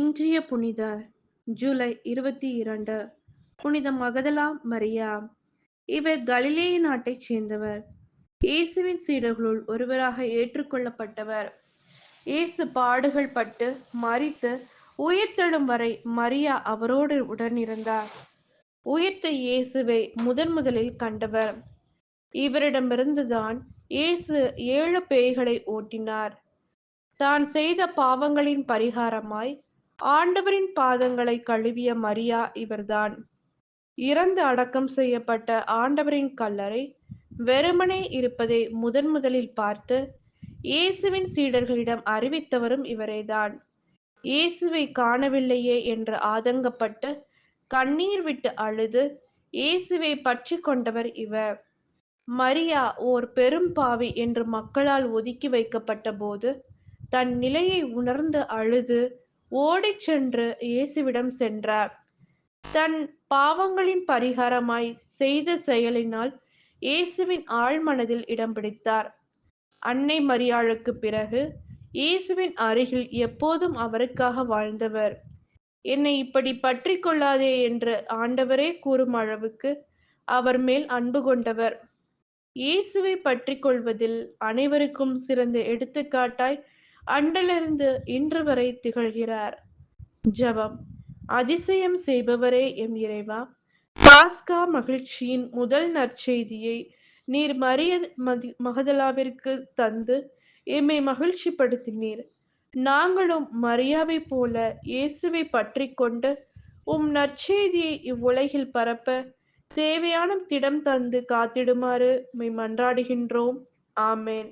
இன்றைய புனிதர் ஜூலை 22 புனித மகதலா மரியா. இவர் கலிலேய நாட்டைச் சேர்ந்தவர். இயேசுவின் சீடர்களுள் ஒருவராக ஏற்றுக்கொள்ளப்பட்டவர். இயேசு பாடுகள் பட்டு மரித்து உயிர்த்தெழும் வரை மரியா அவரோடு உடனிருந்தார். உயிர்த்த இயேசுவை முதலில் கண்டவர். இவரிடமிருந்துதான் இயேசு 7 பேய்களை ஓட்டினார். தான் செய்த பாவங்களின் பரிகாரமாய் ஆண்டவரின் பாதங்களை கழுவிய மரியா இவர்தான். இறந்து அடக்கம் செய்யப்பட்ட ஆண்டவரின் கல்லறை வெறுமனே இருப்பதை முதலில் பார்த்து இயேசுவின் சீடர்களிடம் அறிவித்தவரும் இவரேதான். இயேசுவை காணவில்லையே என்று ஆதங்கப்பட்டு கண்ணீர் விட்டு அழுது இயேசுவை பற்றி கொண்டவர் இவர். மரியா ஓர் பெரும் பாவி என்று மக்களால் ஒதுக்கி வைக்கப்பட்ட போது தன் நிலையை உணர்ந்து அழுது ஓடிச் சென்று இயேசுவிடம் சென்றார். தன் பாவங்களின் பரிகாரமாய் செய்த செயலினால் இயேசுவின் ஆழ்மனதில் இடம் பிடித்தார். அன்னை மரியாளுக்கு பிறகு இயேசுவின் அருகில் எப்போதும் அவருக்காக வாழ்ந்தவர். என்னை இப்படி பற்றி கொள்ளாதே என்று ஆண்டவரே கூறும் அளவுக்கு அவர் மேல் அன்பு கொண்டவர். இயேசுவை பற்றி கொள்வதில் அனைவருக்கும் சிறந்த எடுத்துக்காட்டாய் அன்றிலிருந்து இன்று வரை திகழ்கிறார். ஜெபம். அதிசயம் செய்பவரே எம் இறைவா, பாஸ்கா மகிழ்ச்சியின் முதல் நற்செய்தியை நீர் மகதலாவிற்கு தந்து எம்மை மகிழ்ச்சிப்படுத்தினீர். நாங்களும் மரியாவைப் போல இயேசுவை பற்றி கொண்டு உம் நற்செய்தியை இவ்வுலகில் பரப்ப தேவையான திடம் தந்து காத்திடுமாறு உம்மை மன்றாடுகின்றோம். ஆமென்.